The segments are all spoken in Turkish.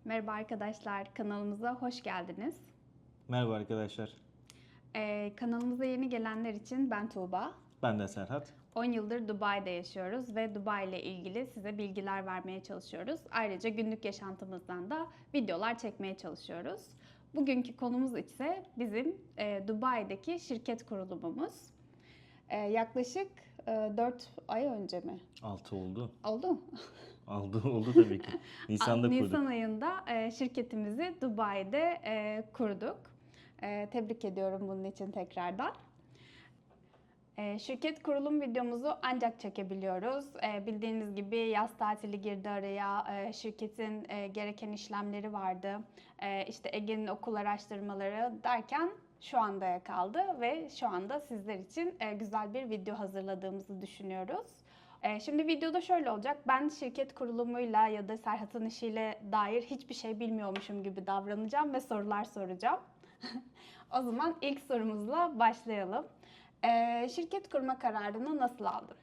Merhaba arkadaşlar, kanalımıza hoş geldiniz. Merhaba arkadaşlar. Kanalımıza yeni gelenler için ben Tuğba. Ben de Serhat. 10 yıldır Dubai'de yaşıyoruz ve Dubai ile ilgili size bilgiler vermeye çalışıyoruz. Ayrıca günlük yaşantımızdan da videolar çekmeye çalışıyoruz. Bugünkü konumuz ise bizim Dubai'deki şirket kurulumumuz. Yaklaşık 4 ay önce mi? 6 oldu. Oldu mu? Oldu tabii ki. Nisan'da Nisan kurduk. ayında şirketimizi Dubai'de kurduk. Tebrik ediyorum bunun için tekrardan. Şirket kurulum videomuzu ancak çekebiliyoruz. Bildiğiniz gibi yaz tatili girdi araya, şirketin gereken işlemleri vardı. İşte Ege'nin okul araştırmaları derken şu andaya kaldı ve şu anda sizler için güzel bir video hazırladığımızı düşünüyoruz. Şimdi videoda şöyle olacak. Ben şirket kurulumuyla ya da Serhat'ın işiyle dair hiçbir şey bilmiyormuşum gibi davranacağım ve sorular soracağım. O zaman ilk sorumuzla başlayalım. Şirket kurma kararını nasıl aldın?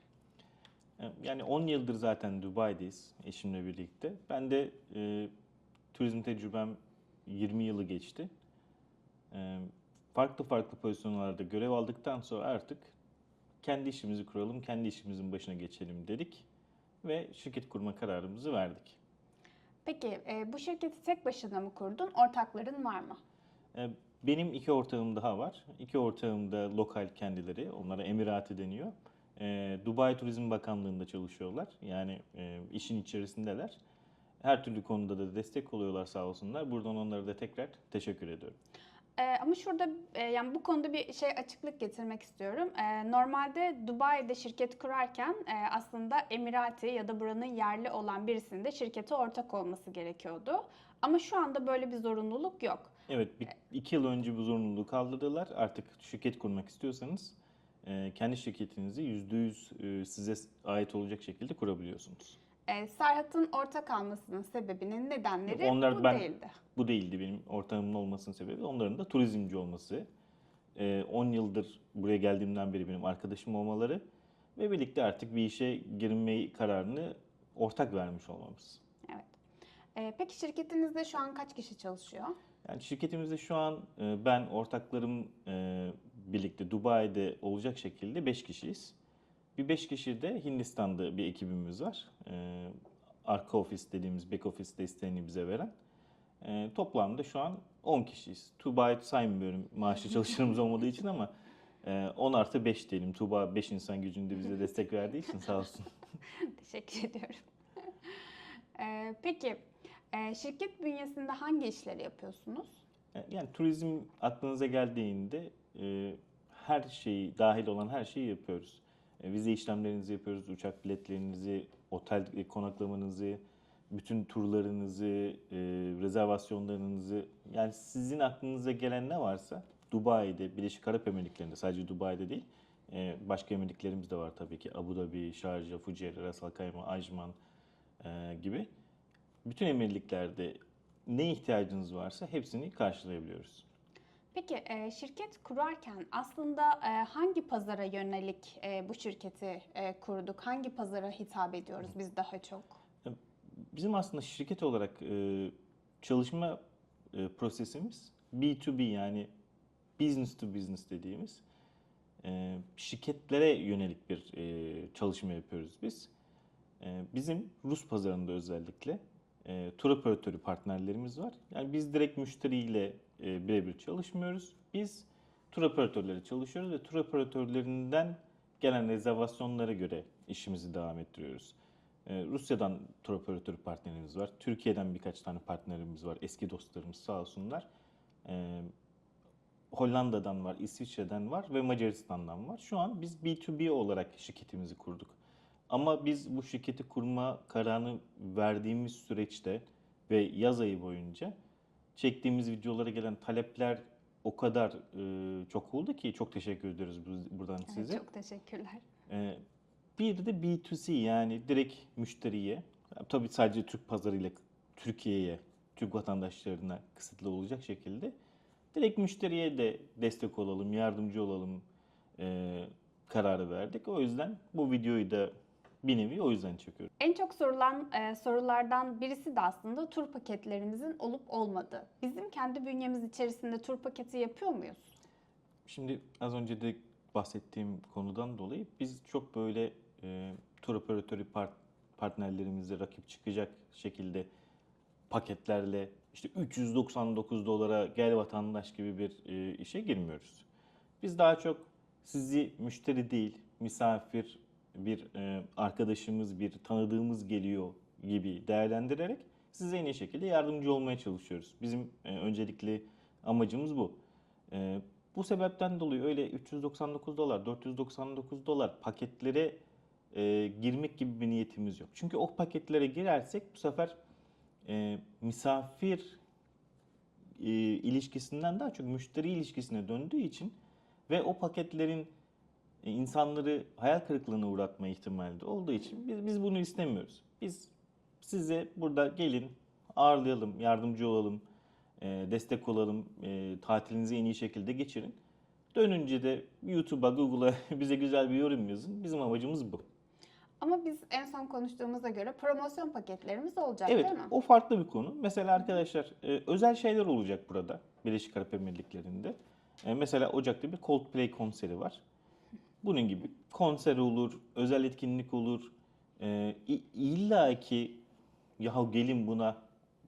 Yani 10 yıldır zaten Dubai'deyiz eşimle birlikte. Ben de turizm tecrübem 20 yılı geçti. Farklı farklı pozisyonlarda görev aldıktan sonra artık kendi işimizi kuralım, kendi işimizin başına geçelim dedik. Ve şirket kurma kararımızı verdik. Peki bu şirketi tek başına mı kurdun? Ortakların var mı? Benim 2 ortağım daha var. 2 ortağım da lokal kendileri. Onlara Emirati deniyor. Dubai Turizm Bakanlığı'nda çalışıyorlar. Yani işin içerisindeler. Her türlü konuda da destek oluyorlar sağ olsunlar. Buradan onlara da tekrar teşekkür ediyorum. Ama şurada yani bu konuda bir açıklık getirmek istiyorum. Normalde Dubai'de şirket kurarken aslında Emirati ya da buranın yerli olan birisinin de şirkete ortak olması gerekiyordu. Ama şu anda böyle bir zorunluluk yok. Evet, 2 yıl önce bu zorunluluğu kaldırdılar. Artık şirket kurmak istiyorsanız kendi şirketinizi %100 size ait olacak şekilde kurabiliyorsunuz. Serhat'ın ortak almasının sebebinin nedenleri Onlar bu ben değildi. Bu değildi benim ortağımın olmasının sebebi. Onların da turizmci olması. 10 yıldır buraya geldiğimden beri benim arkadaşım olmaları ve birlikte artık bir işe girmeyi kararını ortak vermiş olmamız. Evet. Peki şirketinizde şu an kaç kişi çalışıyor? Yani şirketimizde şu an ben ortaklarım birlikte Dubai'de olacak şekilde 5 kişiyiz. Bir 5 kişi de Hindistan'da bir ekibimiz var. Arka ofis dediğimiz back office desteğini bize veren. Toplamda şu an 10 kişiyiz. Tuğba'yı saymıyorum maaşlı çalışanımız olmadığı için ama 10 artı 5 diyelim. Tuğba 5 insan gücünde bize destek verdiği için sağ olsun. Teşekkür ediyorum. Peki şirket bünyesinde hangi işleri yapıyorsunuz? Yani turizm aklınıza geldiğinde her şeyi, dahil olan her şeyi yapıyoruz. Vize işlemlerinizi yapıyoruz, uçak biletlerinizi, otel konaklamanızı, bütün turlarınızı, rezervasyonlarınızı, yani sizin aklınıza gelen ne varsa Dubai'de, Birleşik Arap Emirlikleri'nde, sadece Dubai'de değil, başka emirliklerimiz de var tabii ki. Abu Dhabi, Şarjah, Fujairah, Ras Al Khaimah, Ajman gibi. Bütün emirliklerde ne ihtiyacınız varsa hepsini karşılayabiliyoruz. Peki şirket kurarken aslında hangi pazara yönelik bu şirketi kurduk? Hangi pazara hitap ediyoruz biz daha çok? Bizim aslında şirket olarak çalışma prosesimiz B2B, yani business to business dediğimiz şirketlere yönelik bir çalışma yapıyoruz biz. Bizim Rus pazarında özellikle tur operatörü partnerlerimiz var. Yani biz direkt müşteriyle birebir çalışmıyoruz. Biz tur operatörleri çalışıyoruz ve tur operatörlerinden gelen rezervasyonlara göre işimizi devam ettiriyoruz. Rusya'dan tur operatörü partnerimiz var. Türkiye'den birkaç tane partnerimiz var. Eski dostlarımız sağ olsunlar. Hollanda'dan var, İsviçre'den var ve Macaristan'dan var. Şu an biz B2B olarak şirketimizi kurduk. Ama biz bu şirketi kurma kararını verdiğimiz süreçte ve yaz ayı boyunca çektiğimiz videolara gelen talepler o kadar çok oldu ki çok teşekkür ediyoruz buradan Evet, size. çok teşekkürler. Bir de B2C, yani direkt müşteriye, tabii sadece Türk pazarıyla Türkiye'ye, Türk vatandaşlarına kısıtlı olacak şekilde direkt müşteriye de destek olalım, yardımcı olalım kararı verdik. O yüzden bu videoyu da bir nevi o yüzden çekiyorum. En çok sorulan sorulardan birisi de aslında tur paketlerimizin olup olmadığı. Bizim kendi bünyemiz içerisinde tur paketi yapıyor muyuz? Şimdi az önce de bahsettiğim konudan dolayı biz çok böyle tur operatörü partnerlerimizle rakip çıkacak şekilde paketlerle işte 399 dolara gel vatandaş gibi bir işe girmiyoruz. Biz daha çok sizi müşteri değil, misafir, bir arkadaşımız, bir tanıdığımız geliyor gibi değerlendirerek size en iyi şekilde yardımcı olmaya çalışıyoruz. Bizim öncelikli amacımız bu. E, Bu sebepten dolayı öyle 399 dolar, 499 dolar paketlere girmek gibi bir niyetimiz yok. Çünkü o paketlere girersek bu sefer misafir ilişkisinden daha çok müşteri ilişkisine döndüğü için ve o paketlerin insanları hayal kırıklığına uğratma ihtimali de olduğu için biz bunu istemiyoruz. Biz size burada gelin, ağırlayalım, yardımcı olalım, destek olalım, tatilinizi en iyi şekilde geçirin. Dönünce de YouTube'a, Google'a bize güzel bir yorum yazın. Bizim amacımız bu. Ama biz en son konuştuğumuza göre promosyon paketlerimiz olacak Evet, değil mi? o farklı bir konu. Mesela arkadaşlar özel şeyler olacak burada Birleşik Arap Emirlikleri'nde. Mesela Ocak'ta bir Coldplay konseri var. Bunun gibi konser olur, özel etkinlik olur. İlla ki ya gelin buna,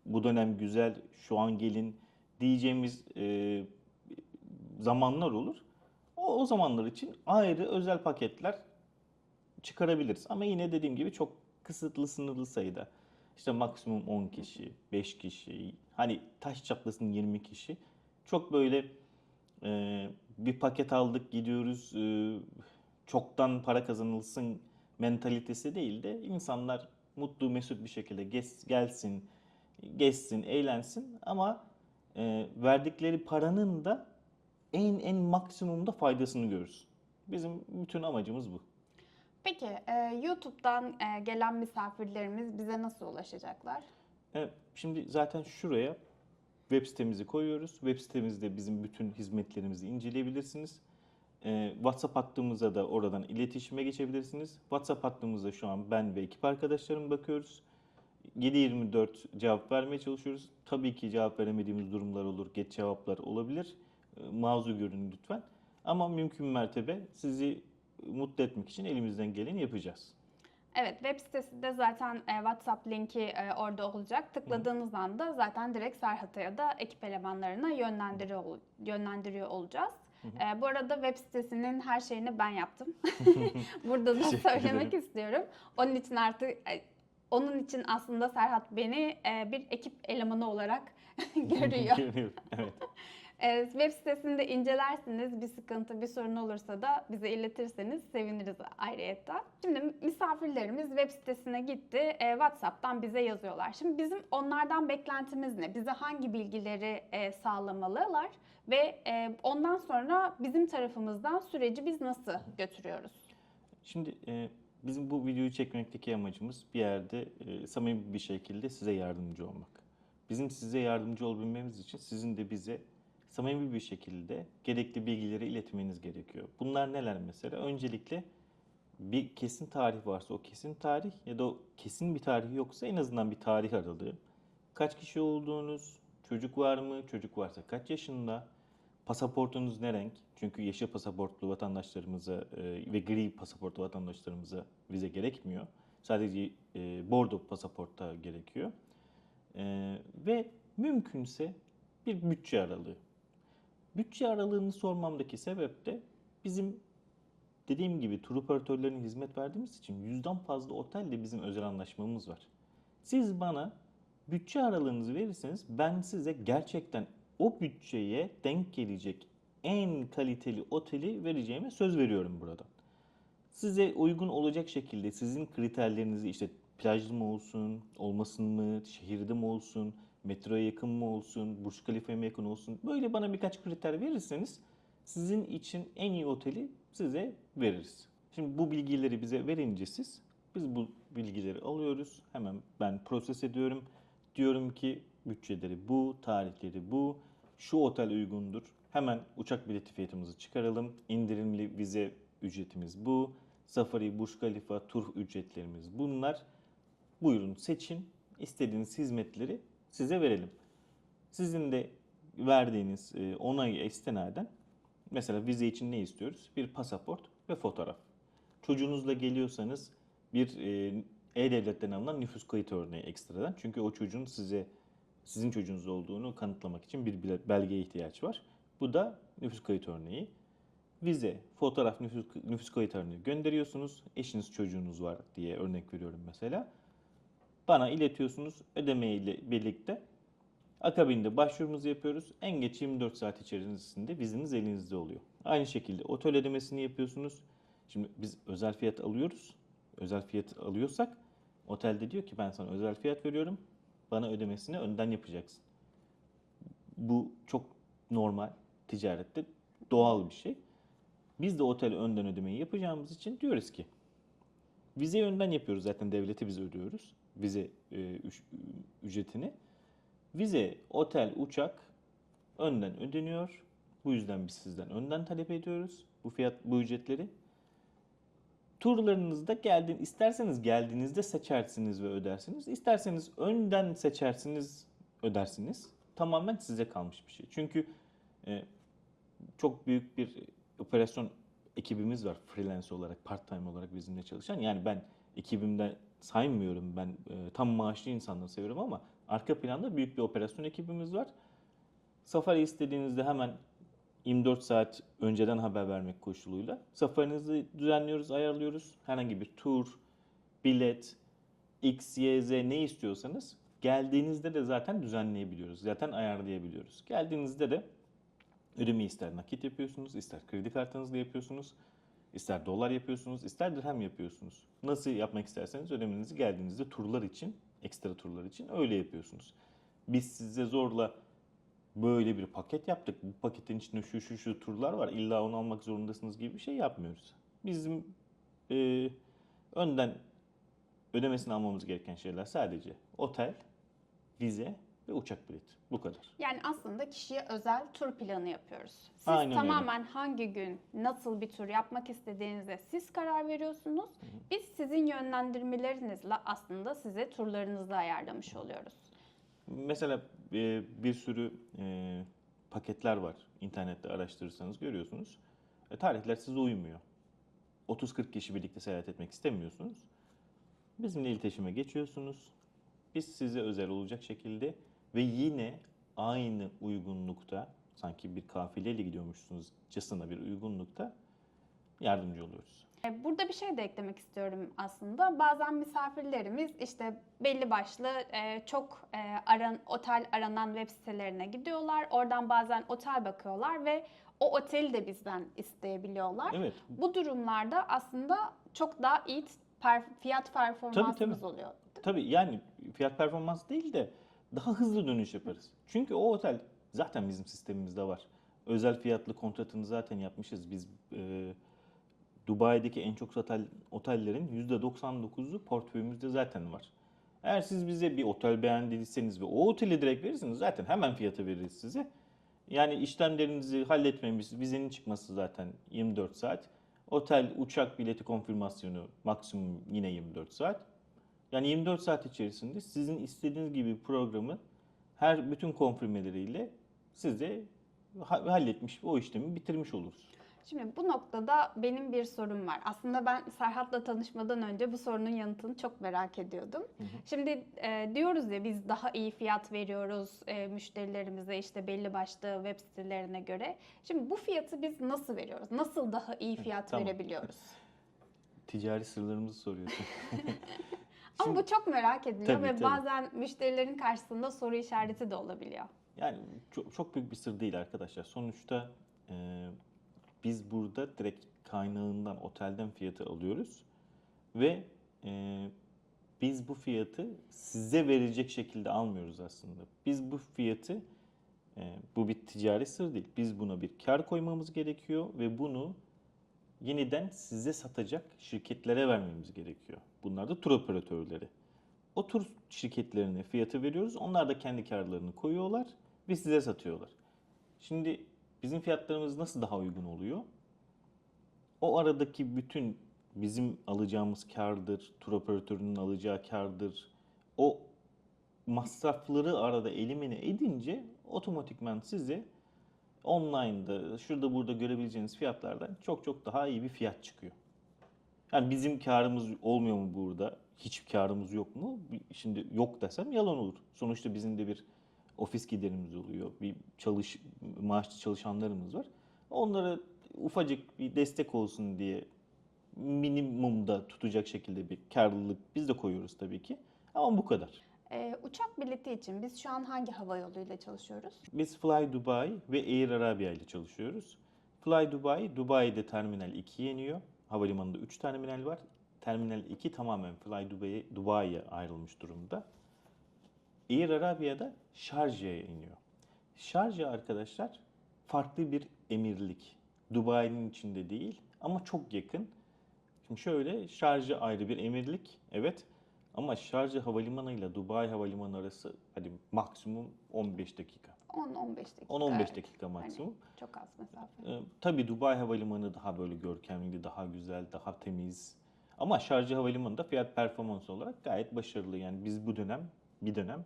bu dönem güzel, şu an gelin diyeceğimiz zamanlar olur. O zamanlar için ayrı özel paketler çıkarabiliriz. Ama yine dediğim gibi çok kısıtlı, sınırlı sayıda. İşte maksimum 10 kişi, 5 kişi, hani taş çatlasın 20 kişi. Çok böyle bir paket aldık gidiyoruz, çoktan para kazanılsın mentalitesi değil de insanlar mutlu mesut bir şekilde gelsin, gezsin, eğlensin ama verdikleri paranın da en maksimumda faydasını görürsün. Bizim bütün amacımız bu. Peki YouTube'dan gelen misafirlerimiz bize nasıl ulaşacaklar? Şimdi zaten şuraya web sitemizi koyuyoruz. Web sitemizde bizim bütün hizmetlerimizi inceleyebilirsiniz. WhatsApp hattımıza da oradan iletişime geçebilirsiniz. WhatsApp hattımızda şu an ben ve ekip arkadaşlarım bakıyoruz. 7/24 cevap vermeye çalışıyoruz. Tabii ki cevap veremediğimiz durumlar olur, geç cevaplar olabilir. Mazur görün lütfen. Ama mümkün mertebe sizi mutlu etmek için elimizden geleni yapacağız. Evet, web sitesinde zaten WhatsApp linki orada olacak. Tıkladığınız anda zaten direkt Serhat'a ya da ekip elemanlarına yönlendiriyor olacağız. Bu arada web sitesinin her şeyini ben yaptım. Burada da Teşekkür söylemek ederim. istiyorum. Onun için aslında Serhat beni bir ekip elemanı olarak görüyor. Görüyorum, evet. Web sitesinde incelersiniz, bir sıkıntı, bir sorun olursa da bize iletirseniz seviniriz ayrıyetten. Şimdi misafirlerimiz web sitesine gitti, WhatsApp'tan bize yazıyorlar. Şimdi bizim onlardan beklentimiz ne? Bize hangi bilgileri sağlamalılar ve ondan sonra bizim tarafımızdan süreci biz nasıl götürüyoruz? Şimdi bizim bu videoyu çekmekteki amacımız bir yerde samimi bir şekilde size yardımcı olmak. Bizim size yardımcı olabilmemiz için sizin de bize samimi bir şekilde gerekli bilgileri iletmeniz gerekiyor. Bunlar neler mesela? Öncelikle bir kesin tarih varsa o kesin tarih ya da o kesin bir tarih yoksa en azından bir tarih aralığı. Kaç kişi olduğunuz, çocuk var mı, çocuk varsa kaç yaşında, pasaportunuz ne renk? Çünkü yeşil pasaportlu vatandaşlarımıza ve gri pasaportlu vatandaşlarımıza vize gerekmiyor. Sadece bordo pasaportta gerekiyor. Ve mümkünse bir bütçe aralığı. Bütçe aralığını sormamdaki sebep de bizim dediğim gibi tur operatörlerine hizmet verdiğimiz için 100'den fazla otelle bizim özel anlaşmamız var. Siz bana bütçe aralığınızı verirseniz ben size gerçekten o bütçeye denk gelecek en kaliteli oteli vereceğime söz veriyorum buradan. Size uygun olacak şekilde sizin kriterlerinizi işte plajlı mı olsun, olmasın mı, şehirde mi olsun, metroya yakın mı olsun, Burj Khalifa'ya mı yakın olsun böyle bana birkaç kriter verirseniz sizin için en iyi oteli size veririz. Şimdi bu bilgileri bize verince biz bu bilgileri alıyoruz. Hemen ben proses ediyorum. Diyorum ki bütçeleri bu, tarihleri bu, şu otel uygundur. Hemen uçak bileti fiyatımızı çıkaralım. İndirimli vize ücretimiz bu. Safari, Burj Khalifa, tur ücretlerimiz bunlar. Buyurun seçin, istediğiniz hizmetleri size verelim. Sizin de verdiğiniz onayı istinaden mesela vize için ne istiyoruz? Bir pasaport ve fotoğraf. Çocuğunuzla geliyorsanız bir E-Devlet'ten alınan nüfus kayıt örneği ekstradan. Çünkü o çocuğun sizin çocuğunuz olduğunu kanıtlamak için bir belgeye ihtiyaç var. Bu da nüfus kayıt örneği. Vize, fotoğraf, nüfus kayıt örneği gönderiyorsunuz. Eşiniz, çocuğunuz var diye örnek veriyorum mesela. Bana iletiyorsunuz ödemeyle birlikte. Akabinde başvurumuzu yapıyoruz. En geç 24 saat içerisinde vizeniz elinizde oluyor. Aynı şekilde otel ödemesini yapıyorsunuz. Şimdi biz özel fiyat alıyoruz. Özel fiyat alıyorsak otelde diyor ki ben sana özel fiyat veriyorum. Bana ödemesini önden yapacaksın. Bu çok normal ticarette doğal bir şey. Biz de otel önden ödemeyi yapacağımız için diyoruz ki vizeyi önden yapıyoruz, zaten devlete biz ödüyoruz vize ücretini. Vize, otel, uçak önden ödeniyor. Bu yüzden biz sizden önden talep ediyoruz bu ücretleri. Turlarınızda isterseniz geldiğinizde seçersiniz ve ödersiniz. İsterseniz önden seçersiniz, ödersiniz. Tamamen size kalmış bir şey. Çünkü çok büyük bir operasyon ekibimiz var freelance olarak, part-time olarak bizimle çalışan. Yani ben ekibimden saymıyorum, ben tam maaşlı insanları seviyorum ama arka planda büyük bir operasyon ekibimiz var. Safari istediğinizde hemen 24 saat önceden haber vermek koşuluyla safarinizi düzenliyoruz, ayarlıyoruz. Herhangi bir tur, bilet, X, Y, Z ne istiyorsanız geldiğinizde de zaten düzenleyebiliyoruz. Zaten ayarlayabiliyoruz. Geldiğinizde de ödemeyi ister nakit yapıyorsunuz, ister kredi kartınızla yapıyorsunuz, ister dolar yapıyorsunuz, ister dirhem yapıyorsunuz. Nasıl yapmak isterseniz ödemenizi geldiğinizde turlar için, ekstra turlar için öyle yapıyorsunuz. Biz size zorla böyle bir paket yaptık, bu paketin içinde şu turlar var, illa onu almak zorundasınız gibi bir şey yapmıyoruz. Bizim önden ödemesini almamız gereken şeyler sadece otel, vize ve uçak bileti. Bu kadar. Yani aslında kişiye özel tur planı yapıyoruz. Siz Aynen öyle. tamamen hangi gün nasıl bir tur yapmak istediğinize siz karar veriyorsunuz. Biz sizin yönlendirmelerinizle aslında size turlarınızı ayarlamış oluyoruz. Mesela bir sürü paketler var. İnternette araştırırsanız görüyorsunuz. Tarihler size uymuyor. 30-40 kişi birlikte seyahat etmek istemiyorsunuz. Bizimle iletişime geçiyorsunuz. Biz size özel olacak şekilde ve yine aynı uygunlukta, sanki bir kafileyle gidiyormuşsunuzcasına bir uygunlukta yardımcı oluyoruz. Burada bir şey de eklemek istiyorum aslında. Bazen misafirlerimiz işte belli başlı çok otel aranan web sitelerine gidiyorlar. Oradan bazen otel bakıyorlar ve o oteli de bizden isteyebiliyorlar. Evet. Bu durumlarda aslında çok daha iyi fiyat performansımız oluyor. Tabii yani fiyat performans değil de daha hızlı dönüş yaparız. Çünkü o otel zaten bizim sistemimizde var. Özel fiyatlı kontratını zaten yapmışız. Biz Dubai'deki en çok satan otellerin %99'u portföyümüzde zaten var. Eğer siz bize bir otel beğendiyseniz ve o oteli direkt verirseniz zaten hemen fiyatı veririz size. Yani işlemlerinizi halletmemiz, vizenin çıkması zaten 24 saat. Otel, uçak bileti konfirmasyonu maksimum yine 24 saat. Yani 24 saat içerisinde sizin istediğiniz gibi bir programı bütün konfirmeleriyle size halletmiş, o işlemi bitirmiş oluruz. Şimdi bu noktada benim bir sorum var. Aslında ben Serhat'la tanışmadan önce bu sorunun yanıtını çok merak ediyordum. Şimdi diyoruz ya biz daha iyi fiyat veriyoruz müşterilerimize işte belli başlı web sitelerine göre. Şimdi bu fiyatı biz nasıl veriyoruz? Nasıl daha iyi fiyat Tamam. verebiliyoruz? Ticari sırlarımızı soruyorsun. Ama bu çok merak ediliyor Tabii, ve tabii. bazen müşterilerin karşısında soru işareti de olabiliyor. Yani çok büyük bir sır değil arkadaşlar. Sonuçta biz burada direkt kaynağından, otelden fiyatı alıyoruz ve biz bu fiyatı size verecek şekilde almıyoruz aslında. Biz bu fiyatı, bu bir ticari sır değil. Biz buna bir kar koymamız gerekiyor ve bunu yeniden size satacak şirketlere vermemiz gerekiyor. Bunlar da tur operatörleri. O tur şirketlerine fiyatı veriyoruz. Onlar da kendi karlarını koyuyorlar ve size satıyorlar. Şimdi bizim fiyatlarımız nasıl daha uygun oluyor? O aradaki bütün bizim alacağımız kârdır, tur operatörünün alacağı kârdır. O masrafları arada elimine edince otomatikman size online'da şurada burada görebileceğiniz fiyatlardan çok çok daha iyi bir fiyat çıkıyor. Yani bizim karımız olmuyor mu burada? Hiç karımız yok mu? Şimdi yok desem yalan olur. Sonuçta bizim de bir ofis giderimiz oluyor. Bir maaşlı çalışanlarımız var. Onlara ufacık bir destek olsun diye minimumda tutacak şekilde bir karlılık biz de koyuyoruz tabii ki. Ama bu kadar. Uçak bileti için biz şu an hangi hava yoluyla çalışıyoruz? Biz Fly Dubai ve Air Arabia ile çalışıyoruz. Fly Dubai, Dubai'de Terminal 2'ye iniyor. Havalimanında 3 terminal var. Terminal 2 tamamen Fly Dubai'ye ayrılmış durumda. Air Arabia'da Şarja'ya iniyor. Şarja arkadaşlar farklı bir emirlik. Dubai'nin içinde değil ama çok yakın. Şimdi şöyle, Şarja ayrı bir emirlik, evet. Ama Şarja Havalimanı ile Dubai Havalimanı arası hadi maksimum 15 dakika. 10-15 dakika. 10-15 evet. dakika maksimum. Hani çok az mesafe. Tabii Dubai Havalimanı daha böyle görkemli, daha güzel, daha temiz. Ama Şarja Havalimanı da fiyat performans olarak gayet başarılı. Yani biz bir dönem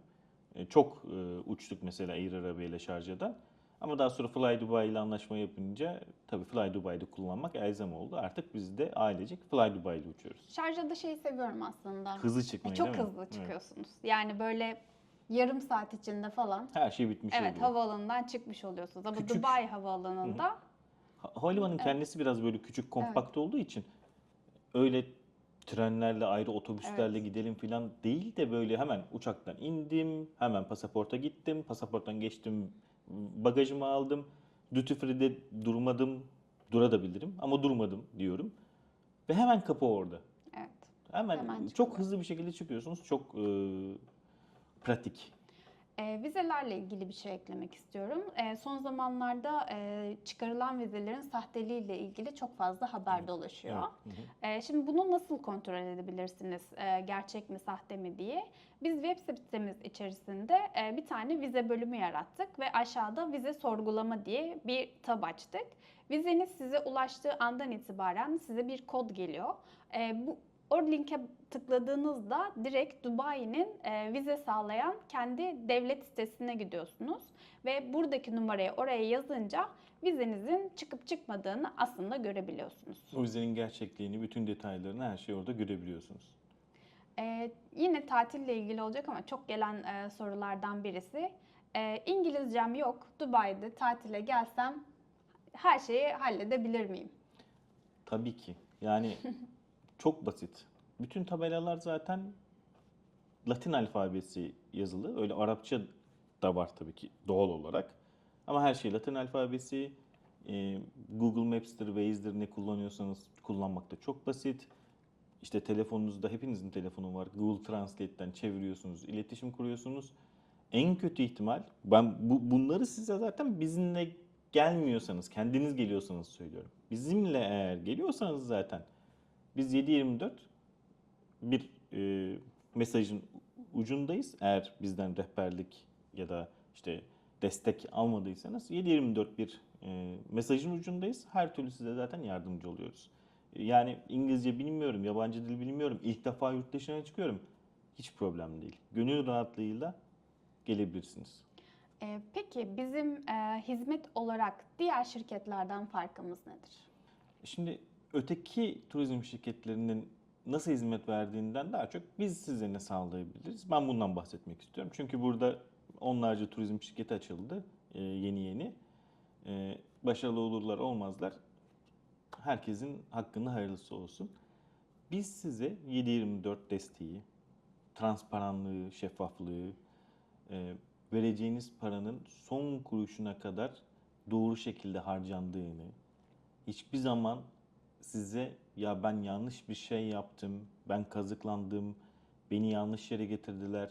çok uçtuk mesela Air Arabia ile Şarja'dan. Ama daha sonra Fly Dubai ile anlaşma yapınca tabii Fly Dubai'de kullanmak elzem oldu. Artık biz de ailecek Fly Dubai ile uçuyoruz. Şarjda şeyi seviyorum aslında. Hızlı çıkmayı Çok değil mi? hızlı çıkıyorsunuz. Yani böyle yarım saat içinde falan. Her şey bitmiş Evet, oluyor. havaalanından çıkmış oluyorsunuz. Ama Küçük. Dubai havaalanında Havalimanının kendisi biraz böyle küçük, kompakt olduğu için öyle trenlerle ayrı otobüslerle gidelim falan değil de böyle hemen uçaktan indim, hemen pasaporta gittim, pasaporttan geçtim, bagajımı aldım, duty free'de durmadım, durabilirim ama durmadım diyorum ve hemen kapı orada. evet. Hemen Hemen çok çıkıyor. hızlı bir şekilde çıkıyorsunuz, çok pratik. Vizelerle ilgili bir şey eklemek istiyorum. Son zamanlarda çıkarılan vizelerin sahteliğiyle ilgili çok fazla haber dolaşıyor. Şimdi bunu nasıl kontrol edebilirsiniz? Gerçek mi, sahte mi diye. Biz web sitemiz içerisinde bir tane vize bölümü yarattık ve aşağıda vize sorgulama diye bir tab açtık. Vizeniz size ulaştığı andan itibaren size bir kod geliyor. O linke tıkladığınızda direkt Dubai'nin vize sağlayan kendi devlet sitesine gidiyorsunuz. Ve buradaki numarayı oraya yazınca vizenizin çıkıp çıkmadığını aslında görebiliyorsunuz. O vizenin gerçekliğini, bütün detaylarını, her şeyi orada görebiliyorsunuz. Yine tatille ilgili olacak ama çok gelen sorulardan birisi. İngilizcem yok, Dubai'de tatile gelsem her şeyi halledebilir miyim? Tabii ki. Yani çok basit. Bütün tabelalar zaten Latin alfabesi yazılı. Öyle Arapça da var tabii ki doğal olarak. Ama her şey Latin alfabesi. Google Maps'tir, Waze'dir, ne kullanıyorsanız kullanmak da çok basit. İşte telefonunuzda, hepinizin telefonu var. Google Translate'ten çeviriyorsunuz, iletişim kuruyorsunuz. En kötü ihtimal, ben bunları size zaten bizimle gelmiyorsanız, kendiniz geliyorsanız söylüyorum. Bizimle eğer geliyorsanız zaten biz 7/24 bir mesajın ucundayız. Eğer bizden rehberlik ya da işte destek almadıysanız 7/24 bir mesajın ucundayız. Her türlü size zaten yardımcı oluyoruz. Yani İngilizce bilmiyorum, yabancı dil bilmiyorum, ilk defa yurt dışına çıkıyorum. Hiç problem değil. Gönül rahatlığıyla gelebilirsiniz. Peki bizim hizmet olarak diğer şirketlerden farkımız nedir? Şimdi öteki turizm şirketlerinin nasıl hizmet verdiğinden daha çok biz size ne sağlayabiliriz? Ben bundan bahsetmek istiyorum. Çünkü burada onlarca turizm şirketi açıldı yeni yeni. Başarılı olurlar olmazlar. Herkesin hakkında hayırlısı olsun. Biz size 7/24 desteği, transparanlığı, şeffaflığı, vereceğiniz paranın son kuruşuna kadar doğru şekilde harcandığını, hiçbir zaman size ya ben yanlış bir şey yaptım, ben kazıklandım, beni yanlış yere getirdiler,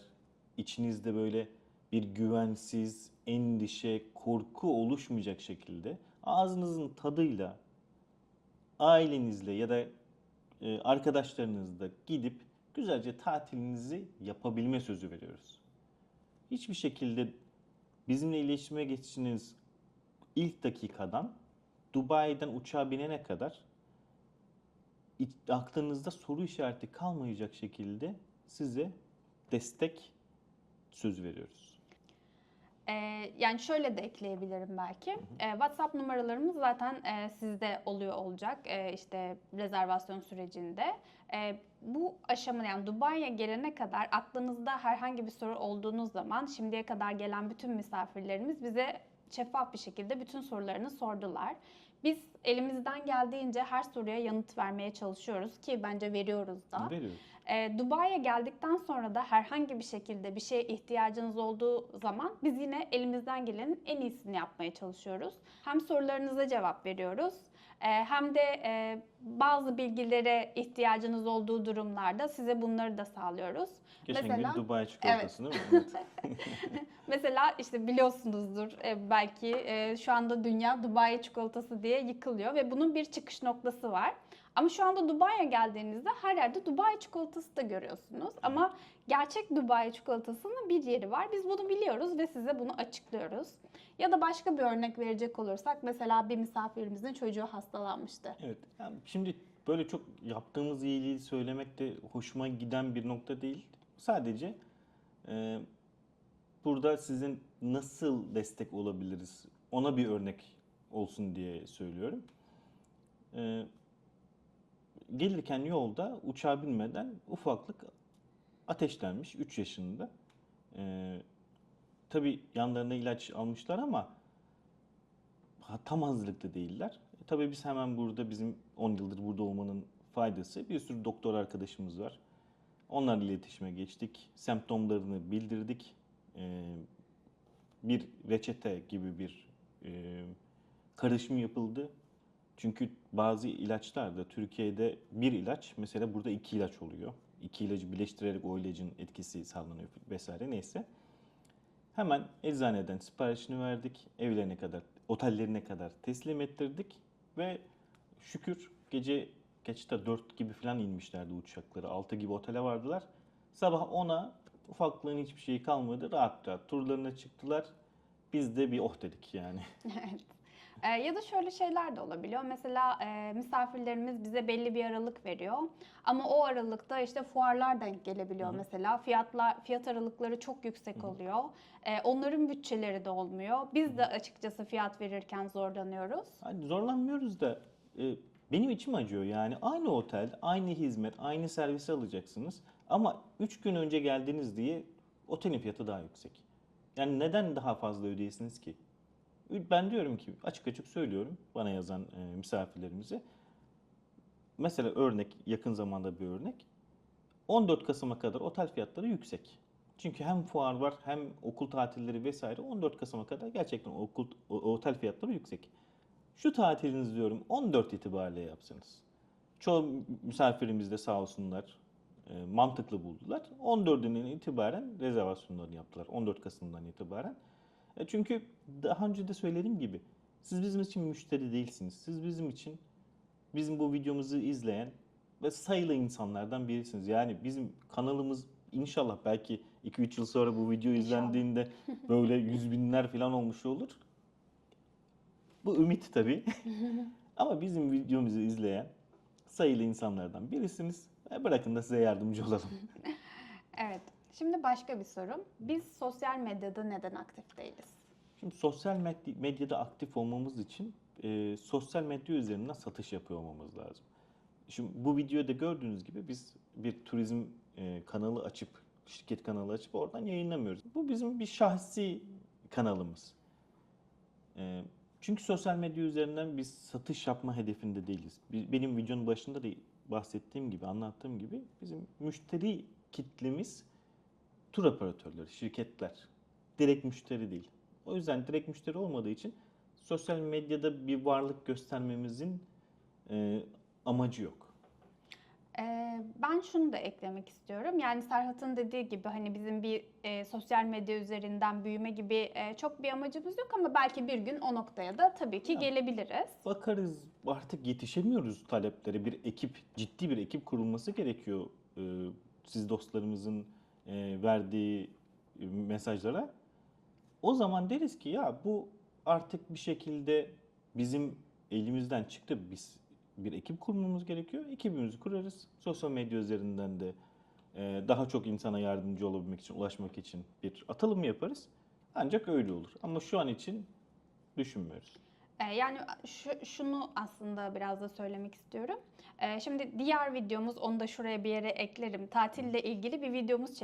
içinizde böyle bir güvensiz, endişe, korku oluşmayacak şekilde ağzınızın tadıyla ailenizle ya da arkadaşlarınızla gidip güzelce tatilinizi yapabilme sözü veriyoruz. Hiçbir şekilde bizimle iletişime geçtiğiniz ilk dakikadan Dubai'den uçağa binene kadar aklınızda soru işareti kalmayacak şekilde size destek söz veriyoruz. Yani şöyle de ekleyebilirim belki. WhatsApp numaralarımız zaten sizde oluyor olacak işte rezervasyon sürecinde. Bu aşama yani Dubai'ye gelene kadar aklınızda herhangi bir soru olduğunuz zaman şimdiye kadar gelen bütün misafirlerimiz bize şeffaf bir şekilde bütün sorularını sordular. Biz elimizden geldiğince her soruya yanıt vermeye çalışıyoruz ki bence veriyoruz da. Veriyoruz. Dubai'ye geldikten sonra da herhangi bir şekilde bir şeye ihtiyacınız olduğu zaman biz yine elimizden gelenin en iyisini yapmaya çalışıyoruz. Hem sorularınıza cevap veriyoruz hem de bazı bilgilere ihtiyacınız olduğu durumlarda size bunları da sağlıyoruz. Geçen Mesela, gün Dubai evet. çikolatası değil mi? Evet. Mesela işte biliyorsunuzdur belki şu anda dünya Dubai çikolatası diye yıkılıyor ve bunun bir çıkış noktası var. Ama şu anda Dubai'ye geldiğinizde her yerde Dubai çikolatası da görüyorsunuz. Ama gerçek Dubai çikolatasının bir yeri var. Biz bunu biliyoruz ve size bunu açıklıyoruz. Ya da başka bir örnek verecek olursak mesela bir misafirimizin çocuğu hastalanmıştı. Evet. Yani şimdi böyle çok yaptığımız iyiliği söylemek de hoşuma giden bir nokta değil. Sadece e, burada sizin nasıl destek olabiliriz ona bir örnek olsun diye söylüyorum. E, Gelirken yolda uçağa binmeden ufaklık ateşlenmiş 3 yaşında. E, tabii yanlarına ilaç almışlar ama tam hazırlıklı değiller. Tabii biz hemen burada bizim 10 yıldır burada olmanın faydası bir sürü doktor arkadaşımız var. Onlarla iletişime geçtik. Semptomlarını bildirdik. Bir reçete gibi bir karışım yapıldı. Çünkü bazı ilaçlar da Türkiye'de bir ilaç mesela burada 2 ilaç oluyor. 2 ilacı birleştirerek o ilacın etkisi sağlanıyor vesaire neyse. Hemen eczaneden siparişini verdik. Evlerine kadar, otellerine kadar teslim ettirdik. Ve şükür gece geçte 4 gibi falan inmişlerdi uçakları. 6 gibi otele vardılar. Sabah 10'a ufaklığın hiçbir şeyi kalmadı. Rahat rahat turlarına çıktılar. Biz de bir oh dedik yani. Evet. Ya da şöyle şeyler de olabiliyor. Mesela misafirlerimiz bize belli bir aralık veriyor. Ama o aralıkta işte fuarlar denk gelebiliyor mesela. Fiyat aralıkları çok yüksek oluyor. Onların bütçeleri de olmuyor. Biz de açıkçası fiyat verirken zorlanıyoruz. Hani zorlanmıyoruz da benim içim acıyor yani. Aynı otel, aynı hizmet, aynı servisi alacaksınız. Ama 3 gün önce geldiniz diye otelin fiyatı daha yüksek. Yani neden daha fazla ödeyesiniz ki? Ben diyorum ki açık açık söylüyorum bana yazan misafirlerimize. Mesela örnek yakın zamanda bir örnek. 14 Kasım'a kadar otel fiyatları yüksek. Çünkü hem fuar var hem okul tatilleri vesaire 14 Kasım'a kadar gerçekten otel fiyatları yüksek. Şu tatiliniz diyorum 14 itibariyle yapsanız. Çoğu misafirimiz de sağ olsunlar mantıklı buldular. 14'ünden itibaren rezervasyonlarını yaptılar. 14 Kasım'dan itibaren. Çünkü daha önce de söylediğim gibi siz bizim için müşteri değilsiniz. Siz bizim için bizim bu videomuzu izleyen ve sayılı insanlardan birisiniz. Yani bizim kanalımız inşallah belki 2-3 yıl sonra bu video İnşallah. izlendiğinde böyle yüz binler falan olmuş olur. Bu ümit tabii. Ama bizim videomuzu izleyen sayılı insanlardan birisiniz. Bırakın da size yardımcı olalım. Evet. Şimdi başka bir sorum. Biz sosyal medyada neden aktif değiliz? Şimdi sosyal medyada aktif olmamız için sosyal medya üzerinden satış yapıyor olmamız lazım. Şimdi bu videoda gördüğünüz gibi biz bir turizm kanalı açıp, şirket kanalı açıp oradan yayınlamıyoruz. Bu bizim bir şahsi kanalımız. Çünkü sosyal medya üzerinden biz satış yapma hedefinde değiliz. Benim videonun başında da bahsettiğim gibi, anlattığım gibi bizim müşteri kitlemiz tur operatörleri, şirketler. Direkt müşteri değil. O yüzden direkt müşteri olmadığı için sosyal medyada bir varlık göstermemizin amacı yok. Ben şunu da eklemek istiyorum. Yani Serhat'ın dediği gibi hani bizim bir sosyal medya üzerinden büyüme gibi çok bir amacımız yok ama belki bir gün o noktaya da tabii ki gelebiliriz. Bakarız artık yetişemiyoruz taleplere. Bir ekip, ciddi bir ekip kurulması gerekiyor siz dostlarımızın verdiği mesajlara. O zaman deriz ki ya bu artık bir şekilde bizim elimizden çıktı. bir ekip kurmamız gerekiyor. Ekibimizi kurarız. Sosyal medya üzerinden de daha çok insana yardımcı olabilmek için, ulaşmak için bir atılım yaparız. Ancak öyle olur. Ama şu an için düşünmüyoruz. Yani şunu aslında biraz da söylemek istiyorum. Şimdi diğer videomuz, onu da şuraya bir yere eklerim. Tatille ilgili bir videomuz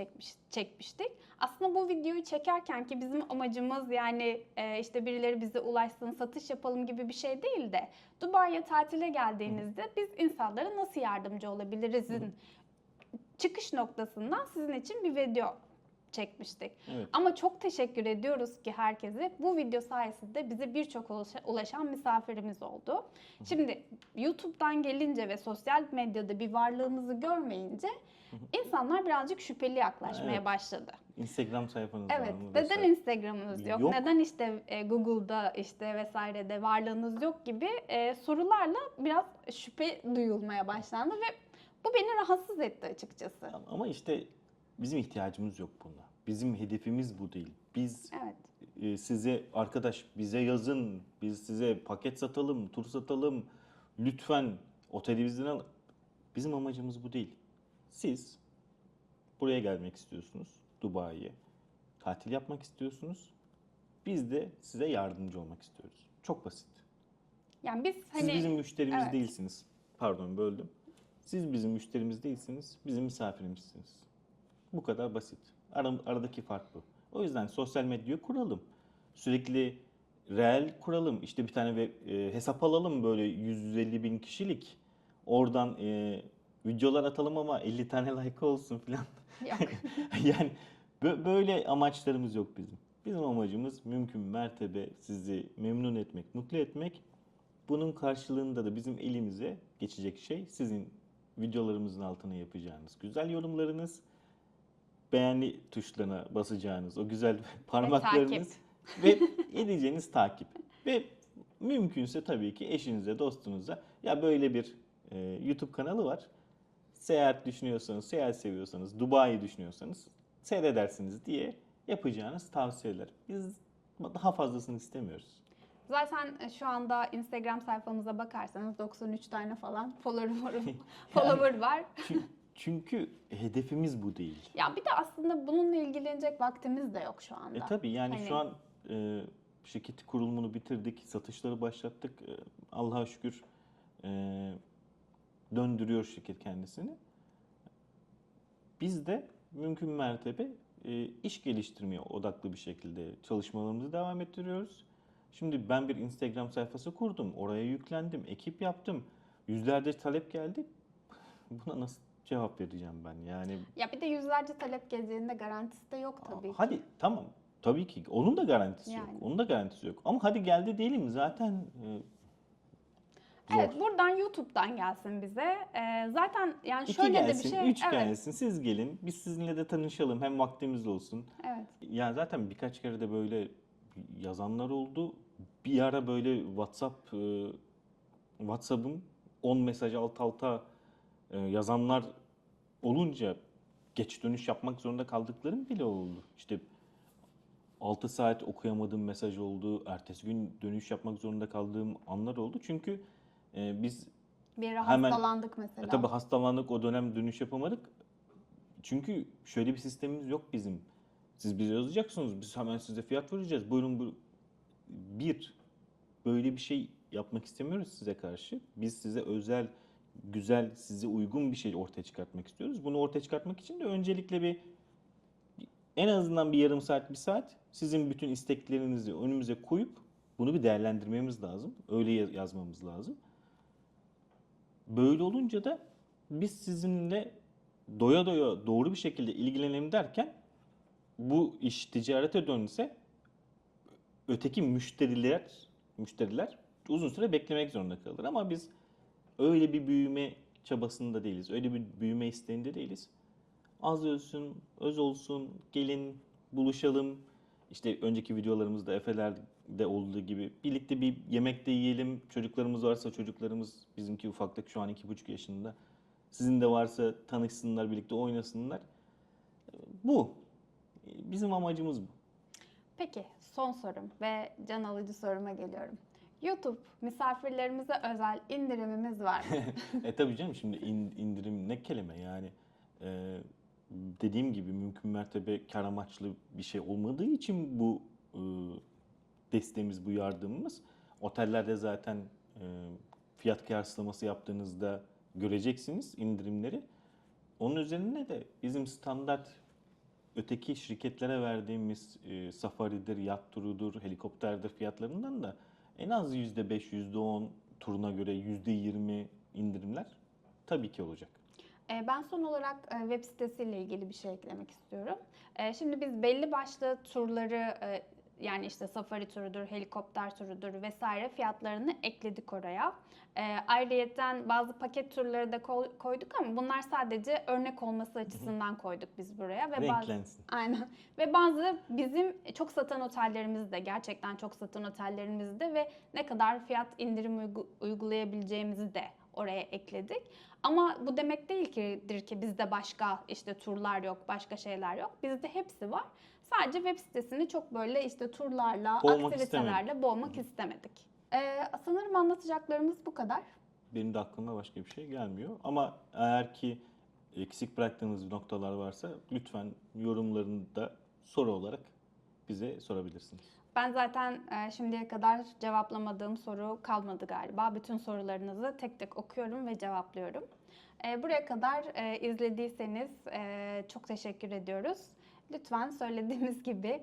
çekmiştik. Aslında bu videoyu çekerken ki bizim amacımız yani işte birileri bize ulaşsın, satış yapalım gibi bir şey değil de Dubai'ye tatile geldiğinizde biz insanlara nasıl yardımcı olabiliriz'in çıkış noktasından sizin için bir video çekmiştik. Evet. Ama çok teşekkür ediyoruz ki herkese. Bu video sayesinde bize birçok ulaşan misafirimiz oldu. Şimdi YouTube'dan gelince ve sosyal medyada bir varlığımızı görmeyince insanlar birazcık şüpheli yaklaşmaya Evet. başladı. Instagram sayfanız Evet, var mı? neden vesaire? Instagram'ınız yok? Yok. Neden işte Google'da işte vesairede varlığınız yok gibi sorularla biraz şüphe duyulmaya başlandı ve bu beni rahatsız etti açıkçası. Ama işte bizim ihtiyacımız yok buna. Bizim hedefimiz bu değil. Biz Evet. size arkadaş bize yazın, biz size paket satalım, tur satalım, lütfen oteli bizden al. Bizim amacımız bu değil. Siz buraya gelmek istiyorsunuz, Dubai'ye. Tatil yapmak istiyorsunuz. Biz de size yardımcı olmak istiyoruz. Çok basit. Yani biz Siz hani bizim müşterimiz evet. değilsiniz. Pardon böldüm. Siz bizim müşterimiz değilsiniz, bizim misafirimizsiniz. Bu kadar basit. Aradaki fark bu. O yüzden sosyal medyayı kuralım. Sürekli reel kuralım. İşte bir tane hesap alalım böyle 150 bin kişilik. Oradan videolar atalım ama 50 tane like olsun falan. Yok. Yani böyle amaçlarımız yok bizim. Bizim amacımız mümkün mertebe sizi memnun etmek, mutlu etmek. Bunun karşılığında da bizim elimize geçecek şey sizin videolarımızın altına yapacağınız güzel yorumlarınız, beğeni tuşlarına basacağınız o güzel parmaklarınız ve edeceğiniz takip. Ve mümkünse tabii ki eşinize, dostunuza ya böyle bir YouTube kanalı var. Seyahat düşünüyorsanız, seyahat seviyorsanız, Dubai düşünüyorsanız seyredersiniz diye yapacağınız tavsiyeler. Biz daha fazlasını istemiyoruz. Zaten şu anda Instagram sayfamıza bakarsanız 93 tane falan Yani follower var. çünkü hedefimiz bu değil. Ya bir de aslında bununla ilgilenecek vaktimiz de yok şu anda. Tabii yani Hani şu an şirketi kurulumunu bitirdik, satışları başlattık. Allah'a şükür e, döndürüyor şirket kendisini. Biz de mümkün mertebe iş geliştirmeye odaklı bir şekilde çalışmalarımızı devam ettiriyoruz. Şimdi ben bir Instagram sayfası kurdum, oraya yüklendim, ekip yaptım. Yüzlerce talep geldi. Buna nasıl cevap vereceğim ben? Yani ya bir de yüzlerce talep geleceğinde garantisi de yok tabii ki. hadi tamam. Tabii ki onun da garantisi yok. Yani. Onun da garantisi yok. Ama hadi geldi diyelim zaten zor. Evet, buradan YouTube'dan gelsin bize. Zaten yani İki şöyle de bir gelsin, şey. üç Evet. gelsin, siz gelin. Biz sizinle de tanışalım. Hem vaktimiz olsun. Evet. Ya zaten birkaç kere de böyle yazanlar oldu. Bir ara böyle WhatsApp'ım 10 mesaj alt alta yazanlar olunca geç dönüş yapmak zorunda kaldıklarım bile oldu. İşte 6 saat okuyamadığım mesaj oldu. Ertesi gün dönüş yapmak zorunda kaldığım anlar oldu. Çünkü biz Bir hemen hastalandık mesela. tabii hastalandık, o dönem dönüş yapamadık. Çünkü şöyle bir sistemimiz yok bizim. Siz bize yazacaksınız, biz hemen size fiyat vereceğiz. Buyurun bu. Bir, böyle bir şey yapmak istemiyoruz size karşı. Biz size özel, güzel, size uygun bir şey ortaya çıkartmak istiyoruz. Bunu ortaya çıkartmak için de öncelikle en azından bir yarım saat, bir saat sizin bütün isteklerinizi önümüze koyup bunu bir değerlendirmemiz lazım. Öyle yazmamız lazım. Böyle olunca da biz sizinle doya doya doğru bir şekilde ilgilenelim derken bu iş ticarete dönse öteki müşteriler uzun süre beklemek zorunda kalır. Ama biz öyle bir büyüme çabasında değiliz. Öyle bir büyüme isteğinde değiliz. Az olsun, öz olsun, gelin, buluşalım. İşte önceki videolarımızda Efe'lerde olduğu gibi birlikte bir yemek de yiyelim. Çocuklarımız varsa çocuklarımız, bizimki ufaklık şu an 2,5 yaşında. Sizin de varsa tanışsınlar, birlikte oynasınlar. Bu. Bizim amacımız bu. Peki son sorum ve can alıcı soruma geliyorum. YouTube misafirlerimize özel indirimimiz var mı? Tabii canım, şimdi indirim ne kelime yani. E, Dediğim gibi mümkün mertebe kar amaçlı bir şey olmadığı için bu desteğimiz, bu yardımımız. Otellerde zaten fiyat kıyaslaması yaptığınızda göreceksiniz indirimleri. Onun üzerine de bizim standart öteki şirketlere verdiğimiz safaridir, yat turudur, helikopterdir fiyatlarından da en az %5, %10, turuna göre %20 indirimler tabii ki olacak. Ben son olarak web sitesiyle ilgili bir şey eklemek istiyorum. Şimdi biz belli başlı turları yani işte safari turudur, helikopter turudur vesaire fiyatlarını ekledik oraya. Ayrıyeten bazı paket turları da koyduk ama bunlar sadece örnek olması açısından koyduk biz buraya. Renklensin. Aynen. Ve bazı bizim çok satan otellerimizde, gerçekten çok satan otellerimizde ve ne kadar fiyat indirim uygulayabileceğimizi de oraya ekledik. Ama bu demek değildir ki bizde başka işte turlar yok, başka şeyler yok. Bizde hepsi var. Sadece web sitesini çok böyle işte turlarla, Boğmak aktivitelerle boğmak istemedik. Sanırım anlatacaklarımız bu kadar. Benim de aklıma başka bir şey gelmiyor. Ama eğer ki eksik bıraktığınız noktalar varsa lütfen yorumlarında soru olarak bize sorabilirsiniz. Ben zaten şimdiye kadar cevaplamadığım soru kalmadı galiba. Bütün sorularınızı tek tek okuyorum ve cevaplıyorum. Buraya kadar izlediyseniz çok teşekkür ediyoruz. Lütfen söylediğimiz gibi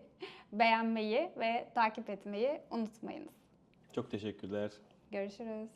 beğenmeyi ve takip etmeyi unutmayınız. Çok teşekkürler. Görüşürüz.